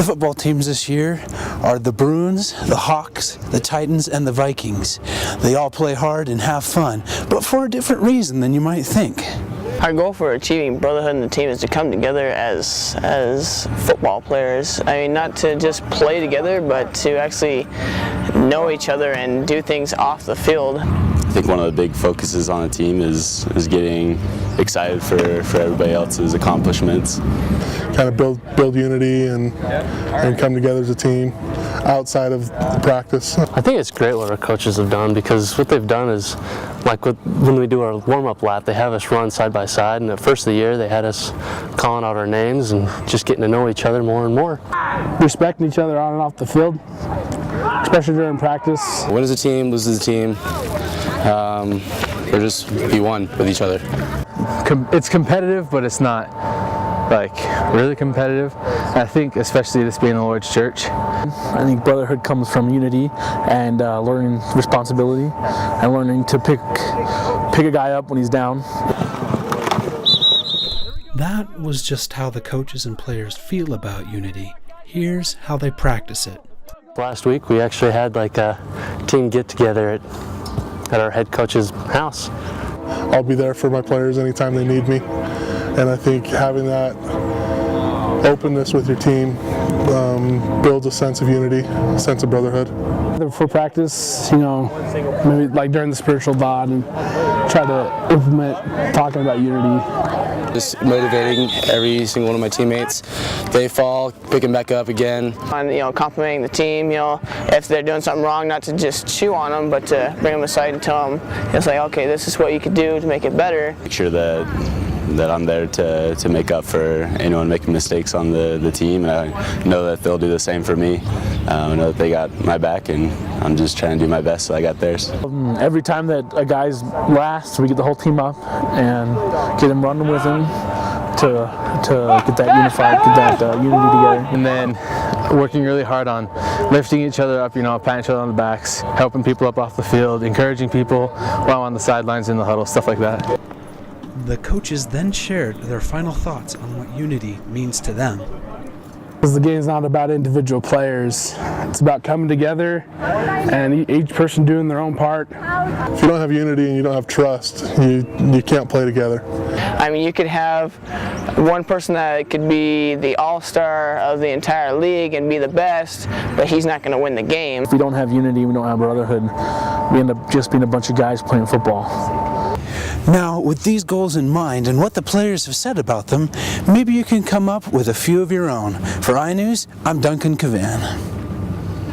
football teams this year are the Bruins, the Hawks, the Titans, and the Vikings. They all play hard and have fun, but for a different reason than you might think. Our goal for achieving brotherhood in the team is to come together as football players. I mean, not to just play together, but to actually know each other and do things off the field. I think one of the big focuses on the team is getting excited for everybody else's accomplishments. Kind of build unity and come together as a team outside of the practice. I think it's great what our coaches have done, because what they've done is, like when we do our warm-up lap, they have us run side by side, and at first of the year they had us calling out our names and just getting to know each other more and more. Respecting each other on and off the field, especially during practice. Win as a team, lose as a team, or just be one with each other. It's competitive, but it's not like really competitive. I think especially this being the Lord's church. I think brotherhood comes from unity and learning responsibility and learning to pick a guy up when he's down. That was just how the coaches and players feel about unity. Here's how they practice it. Last week we actually had like a team get together at our head coach's house. I'll be there for my players anytime they need me, and I think having that openness with your team builds a sense of unity, a sense of brotherhood. For practice, maybe like during the spiritual thought, and try to implement talking about unity. Just motivating every single one of my teammates. They fall, pick them back up again. And complimenting the team, if they're doing something wrong, not to just chew on them, but to bring them aside and tell them, it's like, okay, this is what you could do to make it better. Make sure that I'm there to make up for anyone making mistakes on the team, and I know that they'll do the same for me. I know that they got my back, and I'm just trying to do my best so I got theirs. Every time that a guy's last, we get the whole team up and get him running with him to get that unified, get that unity together. And then working really hard on lifting each other up, patting each other on the backs, helping people up off the field, encouraging people while on the sidelines in the huddle, stuff like that. The coaches then shared their final thoughts on what unity means to them. Because the game's not about individual players, it's about coming together and each person doing their own part. If you don't have unity and you don't have trust, you can't play together. I mean, you could have one person that could be the all-star of the entire league and be the best, but he's not going to win the game. If we don't have unity, we don't have brotherhood. We end up just being a bunch of guys playing football. Now, with these goals in mind and what the players have said about them, maybe you can come up with a few of your own. For iNews, I'm Duncan Cavan.